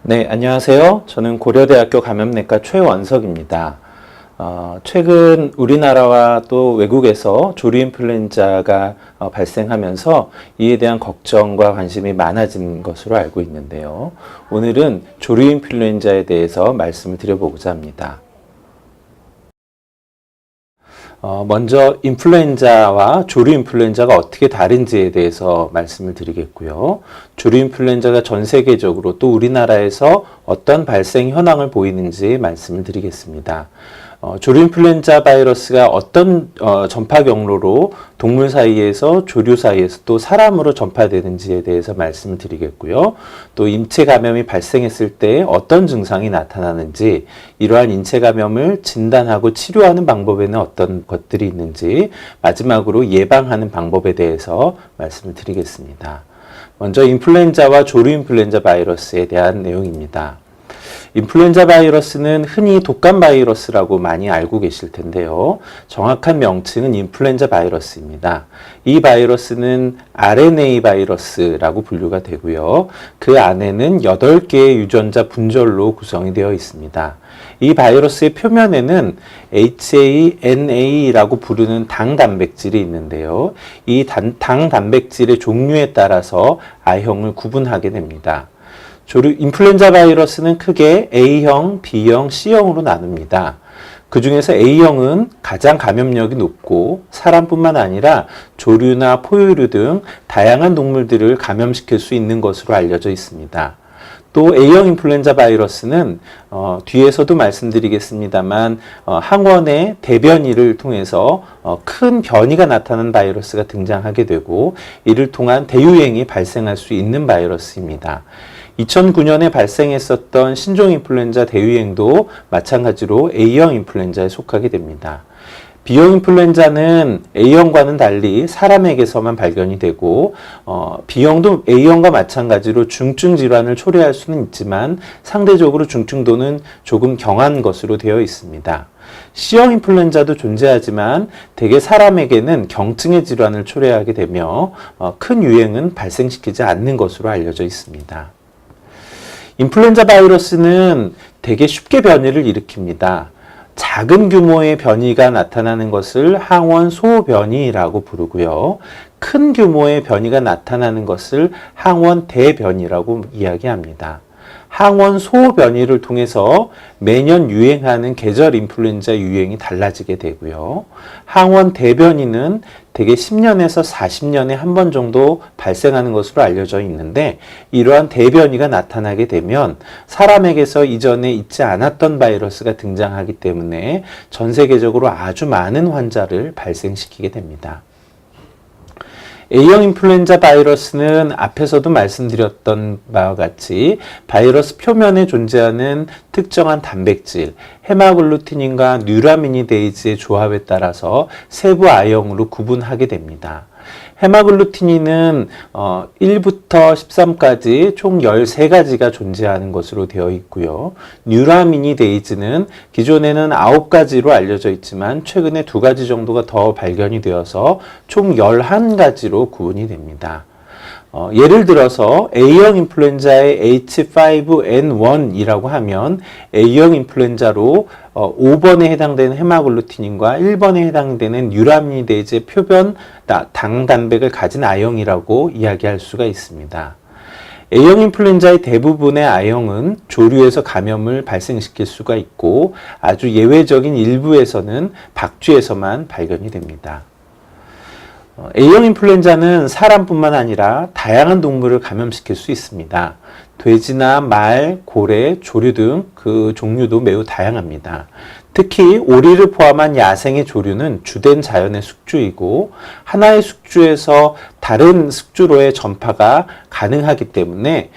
네, 안녕하세요. 저는 고려대학교 감염내과 최원석입니다. 최근 우리나라와 또 외국에서 조류인플루엔자가 발생하면서 이에 대한 걱정과 관심이 많아진 것으로 알고 있는데요. 오늘은 조류인플루엔자에 대해서 말씀을 드려보고자 합니다. 먼저 인플루엔자와 조류인플루엔자가 어떻게 다른지에 대해서 말씀을 드리겠고요. 조류인플루엔자가 전 세계적으로 또 우리나라에서 어떤 발생 현황을 보이는지 말씀을 드리겠습니다. 조류인플루엔자 바이러스가 어떤 전파 경로로 동물 사이에서 조류 사이에서 또 사람으로 전파되는지에 대해서 말씀을 드리겠고요. 또 인체 감염이 발생했을 때 어떤 증상이 나타나는지, 이러한 인체 감염을 진단하고 치료하는 방법에는 어떤 것들이 있는지, 마지막으로 예방하는 방법에 대해서 말씀을 드리겠습니다. 먼저 인플루엔자와 조류인플루엔자 바이러스에 대한 내용입니다. 인플루엔자 바이러스는 흔히 독감 바이러스라고 많이 알고 계실 텐데요. 정확한 명칭은 인플루엔자 바이러스입니다. 이 바이러스는 RNA 바이러스라고 분류가 되고요. 그 안에는 8개의 유전자 분절로 구성이 되어 있습니다. 이 바이러스의 표면에는 HANA라고 부르는 당 단백질이 있는데요. 이 당 단백질의 종류에 따라서 I형을 구분하게 됩니다. 인플루엔자 바이러스는 크게 A형, B형, C형으로 나눕니다. 그 중에서 A형은 가장 감염력이 높고 사람뿐만 아니라 조류나 포유류 등 다양한 동물들을 감염시킬 수 있는 것으로 알려져 있습니다. 또 A형 인플루엔자 바이러스는 뒤에서도 말씀드리겠습니다만 항원의 대변이를 통해서 큰 변이가 나타난 바이러스가 등장하게 되고, 이를 통한 대유행이 발생할 수 있는 바이러스입니다. 2009년에 발생했었던 신종 인플루엔자 대유행도 마찬가지로 A형 인플루엔자에 속하게 됩니다. B형 인플루엔자는 A형과는 달리 사람에게서만 발견이 되고, B형도 A형과 마찬가지로 중증 질환을 초래할 수는 있지만 상대적으로 중증도는 조금 경한 것으로 되어 있습니다. C형 인플루엔자도 존재하지만 대개 사람에게는 경증의 질환을 초래하게 되며 큰 유행은 발생시키지 않는 것으로 알려져 있습니다. 인플루엔자 바이러스는 되게 쉽게 변이를 일으킵니다. 작은 규모의 변이가 나타나는 것을 항원 소변이라고 부르고요. 큰 규모의 변이가 나타나는 것을 항원 대변이라고 이야기합니다. 항원 소변이를 통해서 매년 유행하는 계절 인플루엔자 유행이 달라지게 되고요. 항원 대변이는 대개 10년에서 40년에 한 번 정도 발생하는 것으로 알려져 있는데, 이러한 대변이가 나타나게 되면 사람에게서 이전에 있지 않았던 바이러스가 등장하기 때문에 전 세계적으로 아주 많은 환자를 발생시키게 됩니다. A형 인플루엔자 바이러스는 앞에서도 말씀드렸던 바와 같이 바이러스 표면에 존재하는 특정한 단백질, 헤마글루티닌과 뉴라미니데이즈의 조합에 따라서 세부 I형으로 구분하게 됩니다. 헤마글루티닌은 1부터 13까지 총 13가지가 존재하는 것으로 되어 있고요. 뉴라미니데이즈는 기존에는 9가지로 알려져 있지만 최근에 2가지 정도가 더 발견이 되어서 총 11가지로 구분이 됩니다. 예를 들어서 A형 인플루엔자의 H5N1이라고 하면 A형 인플루엔자로 5번에 해당되는 헤마글루티닌과 1번에 해당되는 뉴라미니데이즈의 표변 당 단백을 가진 I형이라고 이야기할 수가 있습니다. A형 인플루엔자의 대부분의 I형은 조류에서 감염을 발생시킬 수가 있고, 아주 예외적인 일부에서는 박쥐에서만 발견이 됩니다. A형 인플루엔자는 사람뿐만 아니라 다양한 동물을 감염시킬 수 있습니다. 돼지나 말, 고래, 조류 등 그 종류도 매우 다양합니다. 특히 오리를 포함한 야생의 조류는 주된 자연의 숙주이고, 하나의 숙주에서 다른 숙주로의 전파가 가능하기 때문에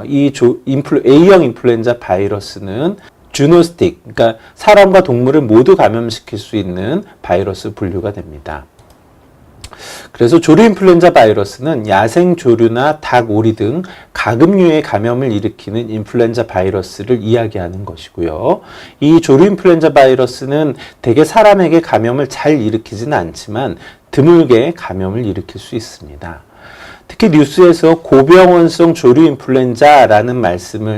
A형 인플루엔자 바이러스는 주노스틱, 그러니까 사람과 동물을 모두 감염시킬 수 있는 바이러스 분류가 됩니다. 그래서 조류인플루엔자 바이러스는 야생 조류나 닭, 오리 등 가금류의 감염을 일으키는 인플루엔자 바이러스를 이야기하는 것이고요. 이 조류인플루엔자 바이러스는 대개 사람에게 감염을 잘 일으키지는 않지만 드물게 감염을 일으킬 수 있습니다. 특히 뉴스에서 고병원성 조류 인플루엔자라는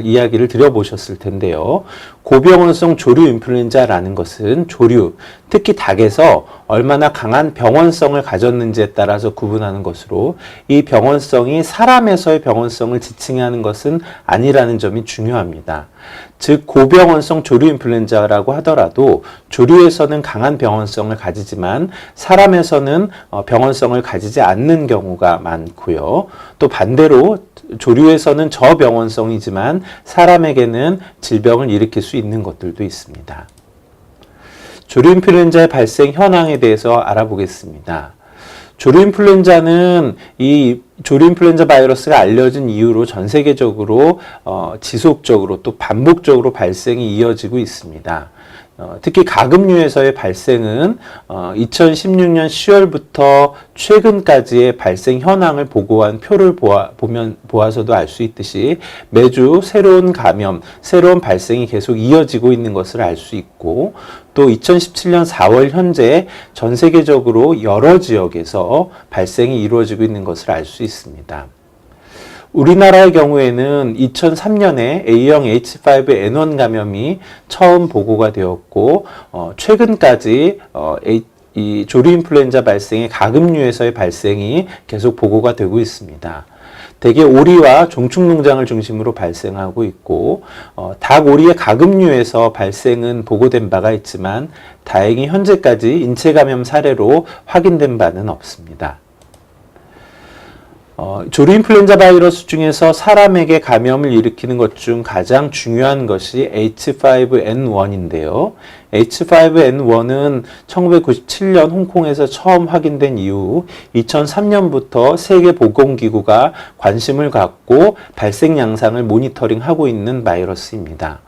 이야기를 드려보셨을 텐데요. 고병원성 조류 인플루엔자라는 것은 조류, 특히 닭에서 얼마나 강한 병원성을 가졌는지에 따라서 구분하는 것으로 이 병원성이 사람에서의 병원성을 지칭하는 것은 아니라는 점이 중요합니다. 즉 고병원성 조류 인플루엔자라고 하더라도 조류에서는 강한 병원성을 가지지만 사람에서는 병원성을 가지지 않는 경우가 많고요. 또 반대로 조류에서는 저병원성이지만 사람에게는 질병을 일으킬 수 있는 것들도 있습니다. 조류 인플루엔자의 발생 현황에 대해서 알아보겠습니다. 조류 인플루엔자는 이 조류 인플루엔자 바이러스가 알려진 이후로 전 세계적으로 지속적으로 또 반복적으로 발생이 이어지고 있습니다. 특히 가금류에서의 발생은 2016년 10월부터 최근까지의 발생 현황을 보고한 표를 보아서도 알 수 있듯이 매주 새로운 감염, 새로운 발생이 계속 이어지고 있는 것을 알 수 있고 또 2017년 4월 현재 전 세계적으로 여러 지역에서 발생이 이루어지고 있는 것을 알 수 있습니다. 우리나라의 경우에는 2003년에 A형 H5N1 감염이 처음 보고가 되었고 최근까지 이 조류 인플루엔자 발생의 가금류에서의 발생이 계속 보고가 되고 있습니다. 대개 오리와 종축 농장을 중심으로 발생하고 있고 닭, 오리의 가금류에서 발생은 보고된 바가 있지만 다행히 현재까지 인체 감염 사례로 확인된 바는 없습니다. 조류 인플루엔자 바이러스 중에서 사람에게 감염을 일으키는 것 중 가장 중요한 것이 H5N1인데요. H5N1은 1997년 홍콩에서 처음 확인된 이후 2003년부터 세계보건기구가 관심을 갖고 발생 양상을 모니터링하고 있는 바이러스입니다.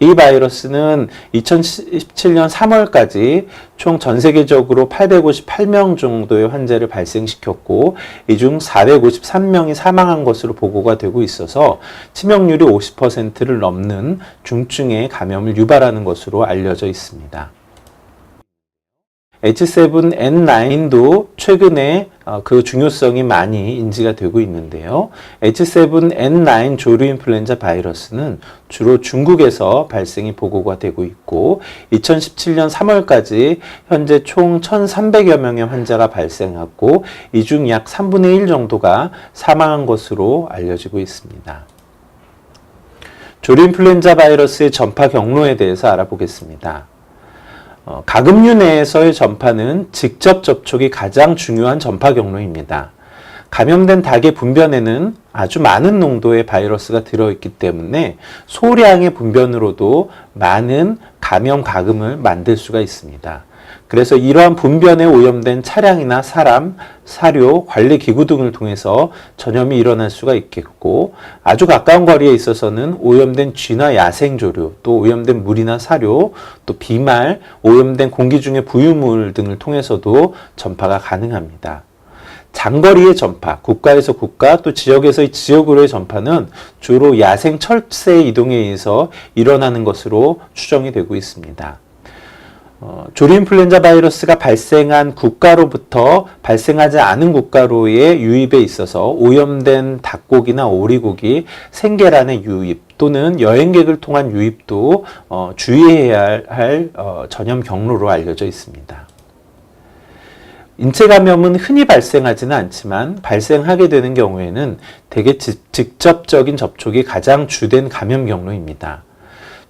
이 바이러스는 2017년 3월까지 총 전 세계적으로 858명 정도의 환자를 발생시켰고 이 중 453명이 사망한 것으로 보고가 되고 있어서 치명률이 50%를 넘는 중증의 감염을 유발하는 것으로 알려져 있습니다. H7N9도 최근에 그 중요성이 많이 인지가 되고 있는데요. H7N9 조류 인플루엔자 바이러스는 주로 중국에서 발생이 보고가 되고 있고 2017년 3월까지 현재 총 1,300여 명의 환자가 발생했고 이 중 약 3분의 1 정도가 사망한 것으로 알려지고 있습니다. 조류 인플루엔자 바이러스의 전파 경로에 대해서 알아보겠습니다. 가금류 내에서의 전파는 직접 접촉이 가장 중요한 전파 경로입니다. 감염된 닭의 분변에는 아주 많은 농도의 바이러스가 들어있기 때문에 소량의 분변으로도 많은 감염 가금을 만들 수가 있습니다. 그래서 이러한 분변에 오염된 차량이나 사람, 사료, 관리기구 등을 통해서 전염이 일어날 수가 있겠고 아주 가까운 거리에 있어서는 오염된 쥐나 야생조류, 또 오염된 물이나 사료, 또 비말, 오염된 공기 중의 부유물 등을 통해서도 전파가 가능합니다. 장거리의 전파, 국가에서 국가 또 지역에서 지역으로의 전파는 주로 야생 철새 이동에 의해서 일어나는 것으로 추정이 되고 있습니다. 조류 인플루엔자 바이러스가 발생한 국가로부터 발생하지 않은 국가로의 유입에 있어서 오염된 닭고기나 오리고기, 생계란의 유입 또는 여행객을 통한 유입도 주의해야 할 전염 경로로 알려져 있습니다. 인체 감염은 흔히 발생하지는 않지만 발생하게 되는 경우에는 대개 직접적인 접촉이 가장 주된 감염 경로입니다.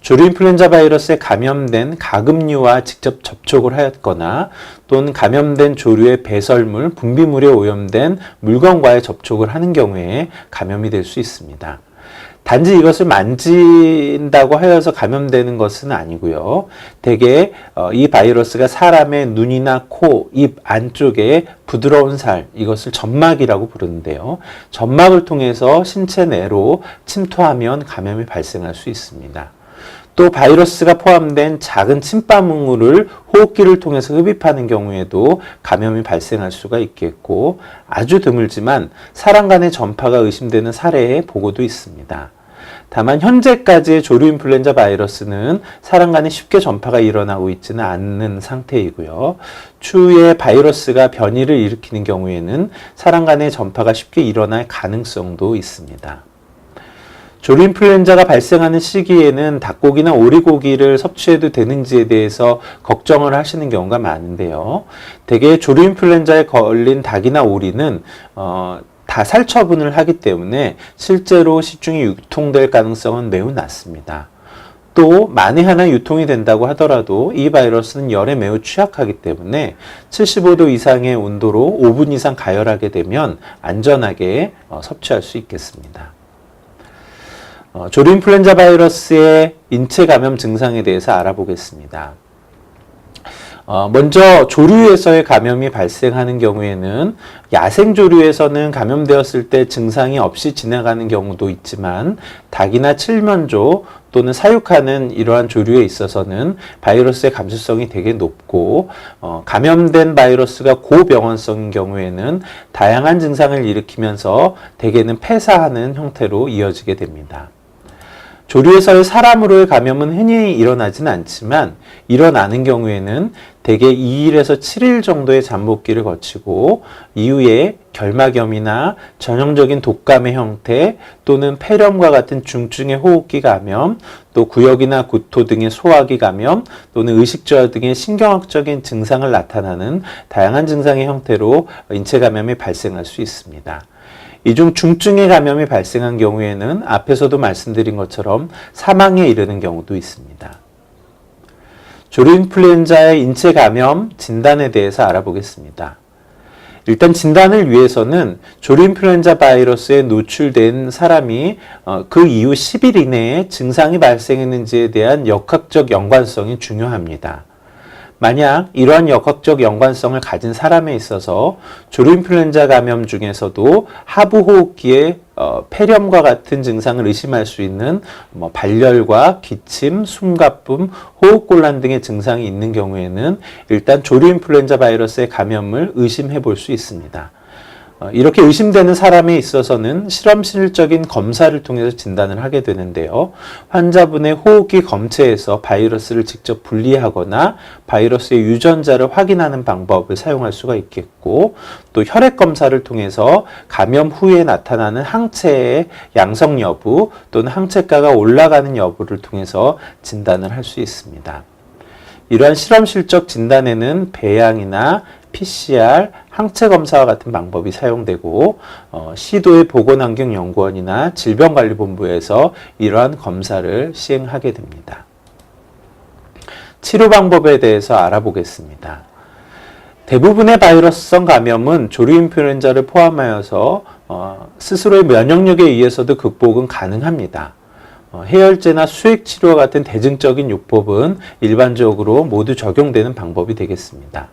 조류 인플루엔자 바이러스에 감염된 가금류와 직접 접촉을 하였거나 또는 감염된 조류의 배설물, 분비물에 오염된 물건과의 접촉을 하는 경우에 감염이 될 수 있습니다. 단지 이것을 만진다고 하여서 감염되는 것은 아니고요. 대개 이 바이러스가 사람의 눈이나 코, 입 안쪽에 부드러운 살, 이것을 점막이라고 부르는데요. 점막을 통해서 신체 내로 침투하면 감염이 발생할 수 있습니다. 또 바이러스가 포함된 작은 침방울을 호흡기를 통해서 흡입하는 경우에도 감염이 발생할 수가 있겠고 아주 드물지만 사람 간의 전파가 의심되는 사례의 보고도 있습니다. 다만 현재까지의 조류 인플루엔자 바이러스는 사람 간에 쉽게 전파가 일어나고 있지는 않는 상태이고요. 추후에 바이러스가 변이를 일으키는 경우에는 사람 간의 전파가 쉽게 일어날 가능성도 있습니다. 조류 인플루엔자가 발생하는 시기에는 닭고기나 오리고기를 섭취해도 되는지에 대해서 걱정을 하시는 경우가 많은데요. 대개 조류 인플루엔자에 걸린 닭이나 오리는 다 살처분을 하기 때문에 실제로 시중에 유통될 가능성은 매우 낮습니다. 또 만에 하나 유통이 된다고 하더라도 이 바이러스는 열에 매우 취약하기 때문에 75도 이상의 온도로 5분 이상 가열하게 되면 안전하게 섭취할 수 있겠습니다. 조류 인플루엔자 바이러스의 인체 감염 증상에 대해서 알아보겠습니다. 먼저 조류에서의 감염이 발생하는 경우에는 야생 조류에서는 감염되었을 때 증상이 없이 지나가는 경우도 있지만 닭이나 칠면조 또는 사육하는 이러한 조류에 있어서는 바이러스의 감수성이 되게 높고 감염된 바이러스가 고병원성인 경우에는 다양한 증상을 일으키면서 대개는 폐사하는 형태로 이어지게 됩니다. 조류에서의 사람으로의 감염은 흔히 일어나지는 않지만 일어나는 경우에는 대개 2일에서 7일 정도의 잠복기를 거치고 이후에 결막염이나 전형적인 독감의 형태 또는 폐렴과 같은 중증의 호흡기 감염, 또 구역이나 구토 등의 소화기 감염 또는 의식저하 등의 신경학적인 증상을 나타나는 다양한 증상의 형태로 인체 감염이 발생할 수 있습니다. 이 중 중증의 감염이 발생한 경우에는 앞에서도 말씀드린 것처럼 사망에 이르는 경우도 있습니다. 조류 인플루엔자의 인체 감염 진단에 대해서 알아보겠습니다. 일단 진단을 위해서는 조류 인플루엔자 바이러스에 노출된 사람이 그 이후 10일 이내에 증상이 발생했는지에 대한 역학적 연관성이 중요합니다. 만약 이러한 역학적 연관성을 가진 사람에 있어서 조류 인플루엔자 감염 중에서도 하부 호흡기에 폐렴과 같은 증상을 의심할 수 있는 발열과 기침, 숨가쁨, 호흡곤란 등의 증상이 있는 경우에는 일단 조류 인플루엔자 바이러스의 감염을 의심해 볼 수 있습니다. 이렇게 의심되는 사람에 있어서는 실험실적인 검사를 통해서 진단을 하게 되는데요. 환자분의 호흡기 검체에서 바이러스를 직접 분리하거나 바이러스의 유전자를 확인하는 방법을 사용할 수가 있겠고, 또 혈액 검사를 통해서 감염 후에 나타나는 항체의 양성 여부 또는 항체가가 올라가는 여부를 통해서 진단을 할 수 있습니다. 이러한 실험실적 진단에는 배양이나 PCR, 항체 검사와 같은 방법이 사용되고 시도의 보건환경연구원이나 질병관리본부에서 이러한 검사를 시행하게 됩니다. 치료 방법에 대해서 알아보겠습니다. 대부분의 바이러스성 감염은 조류 인플루엔자를 포함하여서 스스로의 면역력에 의해서도 극복은 가능합니다. 해열제나 수액치료와 같은 대증적인 요법은 일반적으로 모두 적용되는 방법이 되겠습니다.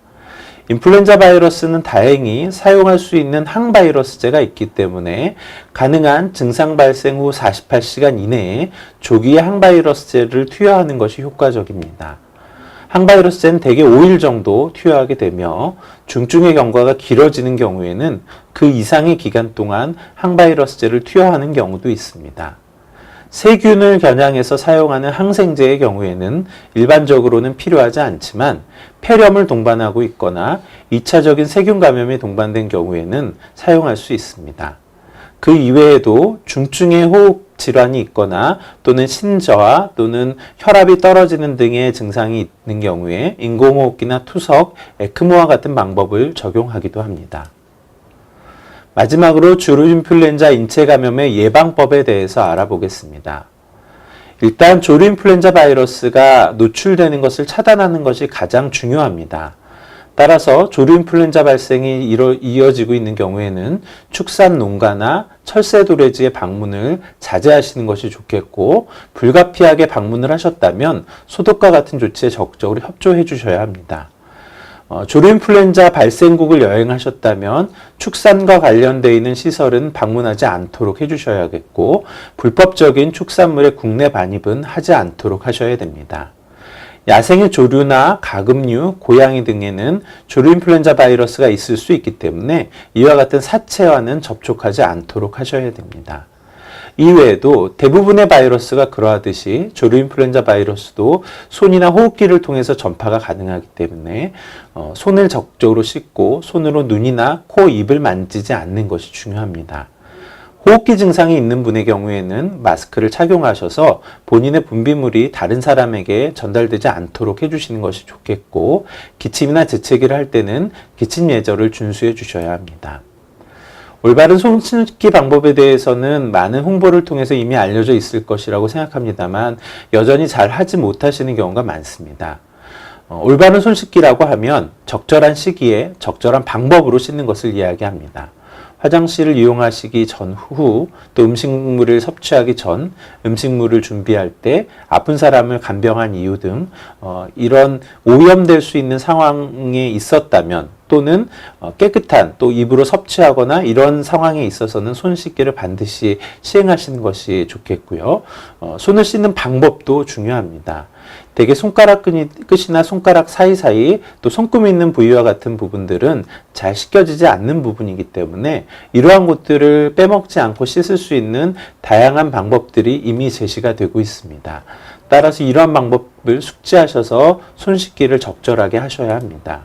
인플루엔자 바이러스는 다행히 사용할 수 있는 항바이러스제가 있기 때문에 가능한 증상 발생 후 48시간 이내에 조기에 항바이러스제를 투여하는 것이 효과적입니다. 항바이러스제는 대개 5일 정도 투여하게 되며 중증의 경과가 길어지는 경우에는 그 이상의 기간 동안 항바이러스제를 투여하는 경우도 있습니다. 세균을 겨냥해서 사용하는 항생제의 경우에는 일반적으로는 필요하지 않지만 폐렴을 동반하고 있거나 2차적인 세균 감염이 동반된 경우에는 사용할 수 있습니다. 그 이외에도 중증의 호흡 질환이 있거나 또는 신저하 또는 혈압이 떨어지는 등의 증상이 있는 경우에 인공호흡기나 투석, 에크모와 같은 방법을 적용하기도 합니다. 마지막으로 조류 인플루엔자 인체 감염의 예방법에 대해서 알아보겠습니다. 일단 조류 인플루엔자 바이러스가 노출되는 것을 차단하는 것이 가장 중요합니다. 따라서 조류 인플루엔자 발생이 이어지고 있는 경우에는 축산 농가나 철새 도래지의 방문을 자제하시는 것이 좋겠고, 불가피하게 방문을 하셨다면 소독과 같은 조치에 적극적으로 협조해 주셔야 합니다. 조류 인플루엔자 발생국을 여행하셨다면 축산과 관련되어 있는 시설은 방문하지 않도록 해주셔야겠고, 불법적인 축산물의 국내 반입은 하지 않도록 하셔야 됩니다. 야생의 조류나 가금류, 고양이 등에는 조류 인플루엔자 바이러스가 있을 수 있기 때문에 이와 같은 사체와는 접촉하지 않도록 하셔야 됩니다. 이외에도 대부분의 바이러스가 그러하듯이 조류인플루엔자 바이러스도 손이나 호흡기를 통해서 전파가 가능하기 때문에 손을 적극적으로 씻고 손으로 눈이나 코, 입을 만지지 않는 것이 중요합니다. 호흡기 증상이 있는 분의 경우에는 마스크를 착용하셔서 본인의 분비물이 다른 사람에게 전달되지 않도록 해주시는 것이 좋겠고, 기침이나 재채기를 할 때는 기침 예절을 준수해 주셔야 합니다. 올바른 손 씻기 방법에 대해서는 많은 홍보를 통해서 이미 알려져 있을 것이라고 생각합니다만 여전히 잘 하지 못하시는 경우가 많습니다. 올바른 손 씻기라고 하면 적절한 시기에 적절한 방법으로 씻는 것을 이야기합니다. 화장실을 이용하시기 전, 후, 또 음식물을 섭취하기 전, 음식물을 준비할 때, 아픈 사람을 간병한 이유 등 이런 오염될 수 있는 상황에 있었다면, 또는 깨끗한 또 입으로 섭취하거나 이런 상황에 있어서는 손 씻기를 반드시 시행하시는 것이 좋겠고요. 손을 씻는 방법도 중요합니다. 대개 손가락 끝이나 손가락 사이사이 또 손금이 있는 부위와 같은 부분들은 잘 씻겨지지 않는 부분이기 때문에 이러한 곳들을 빼먹지 않고 씻을 수 있는 다양한 방법들이 이미 제시가 되고 있습니다. 따라서 이러한 방법을 숙지하셔서 손 씻기를 적절하게 하셔야 합니다.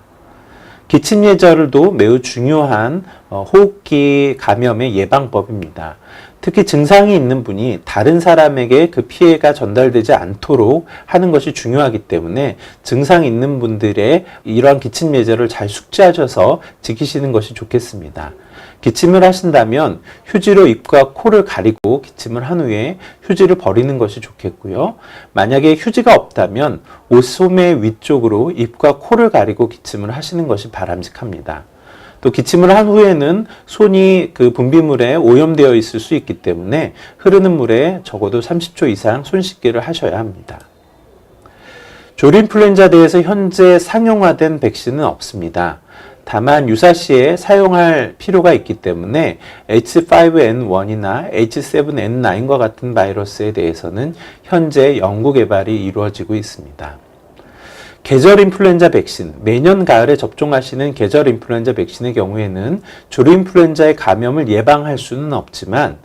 기침 예절도 매우 중요한 호흡기 감염의 예방법입니다. 특히 증상이 있는 분이 다른 사람에게 그 피해가 전달되지 않도록 하는 것이 중요하기 때문에 증상이 있는 분들의 이러한 기침 예절을 잘 숙지하셔서 지키시는 것이 좋겠습니다. 기침을 하신다면 휴지로 입과 코를 가리고 기침을 한 후에 휴지를 버리는 것이 좋겠고요. 만약에 휴지가 없다면 옷소매 위쪽으로 입과 코를 가리고 기침을 하시는 것이 바람직합니다. 또 기침을 한 후에는 손이 그 분비물에 오염되어 있을 수 있기 때문에 흐르는 물에 적어도 30초 이상 손 씻기를 하셔야 합니다. 조류인플루엔자대에서 현재 상용화된 백신은 없습니다. 다만 유사시에 사용할 필요가 있기 때문에 H5N1이나 H7N9과 같은 바이러스에 대해서는 현재 연구 개발이 이루어지고 있습니다. 계절 인플루엔자 백신, 매년 가을에 접종하시는 계절 인플루엔자 백신의 경우에는 조류인플루엔자의 감염을 예방할 수는 없지만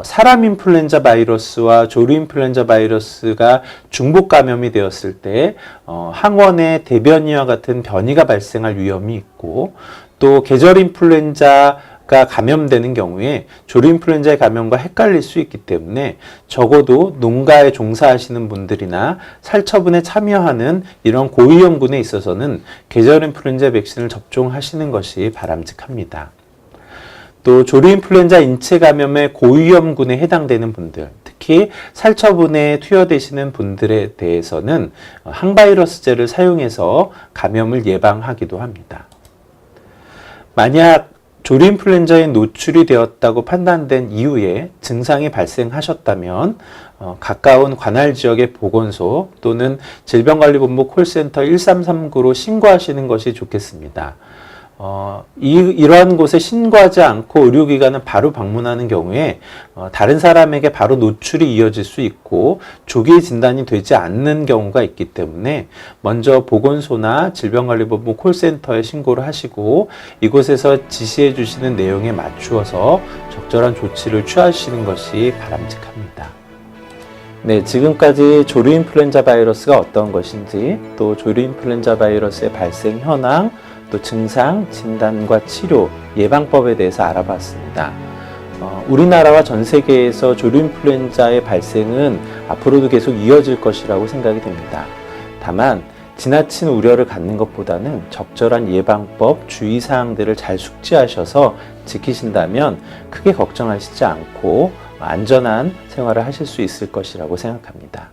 사람 인플루엔자 바이러스와 조류인플루엔자 바이러스가 중복 감염이 되었을 때 항원의 대변이와 같은 변이가 발생할 위험이 있고, 또 계절 인플루엔자가 감염되는 경우에 조류인플루엔자의 감염과 헷갈릴 수 있기 때문에 적어도 농가에 종사하시는 분들이나 살처분에 참여하는 이런 고위험군에 있어서는 계절 인플루엔자 백신을 접종하시는 것이 바람직합니다. 또 조류인플루엔자 인체 감염의 고위험군에 해당되는 분들, 특히 살처분에 투여되시는 분들에 대해서는 항바이러스제를 사용해서 감염을 예방하기도 합니다. 만약 조류인플루엔자에 노출이 되었다고 판단된 이후에 증상이 발생하셨다면 가까운 관할 지역의 보건소 또는 질병관리본부 콜센터 1339로 신고하시는 것이 좋겠습니다. 이러한 곳에 신고하지 않고 의료기관을 바로 방문하는 경우에 다른 사람에게 바로 노출이 이어질 수 있고 조기 진단이 되지 않는 경우가 있기 때문에 먼저 보건소나 질병관리본부 콜센터에 신고를 하시고 이곳에서 지시해 주시는 내용에 맞추어서 적절한 조치를 취하시는 것이 바람직합니다. 네, 지금까지 조류인플루엔자 바이러스가 어떤 것인지, 또 조류인플루엔자 바이러스의 발생 현황, 또 증상, 진단과 치료, 예방법에 대해서 알아봤습니다. 우리나라와 전 세계에서 조류인플루엔자의 발생은 앞으로도 계속 이어질 것이라고 생각이 됩니다. 다만 지나친 우려를 갖는 것보다는 적절한 예방법, 주의사항들을 잘 숙지하셔서 지키신다면 크게 걱정하시지 않고 안전한 생활을 하실 수 있을 것이라고 생각합니다.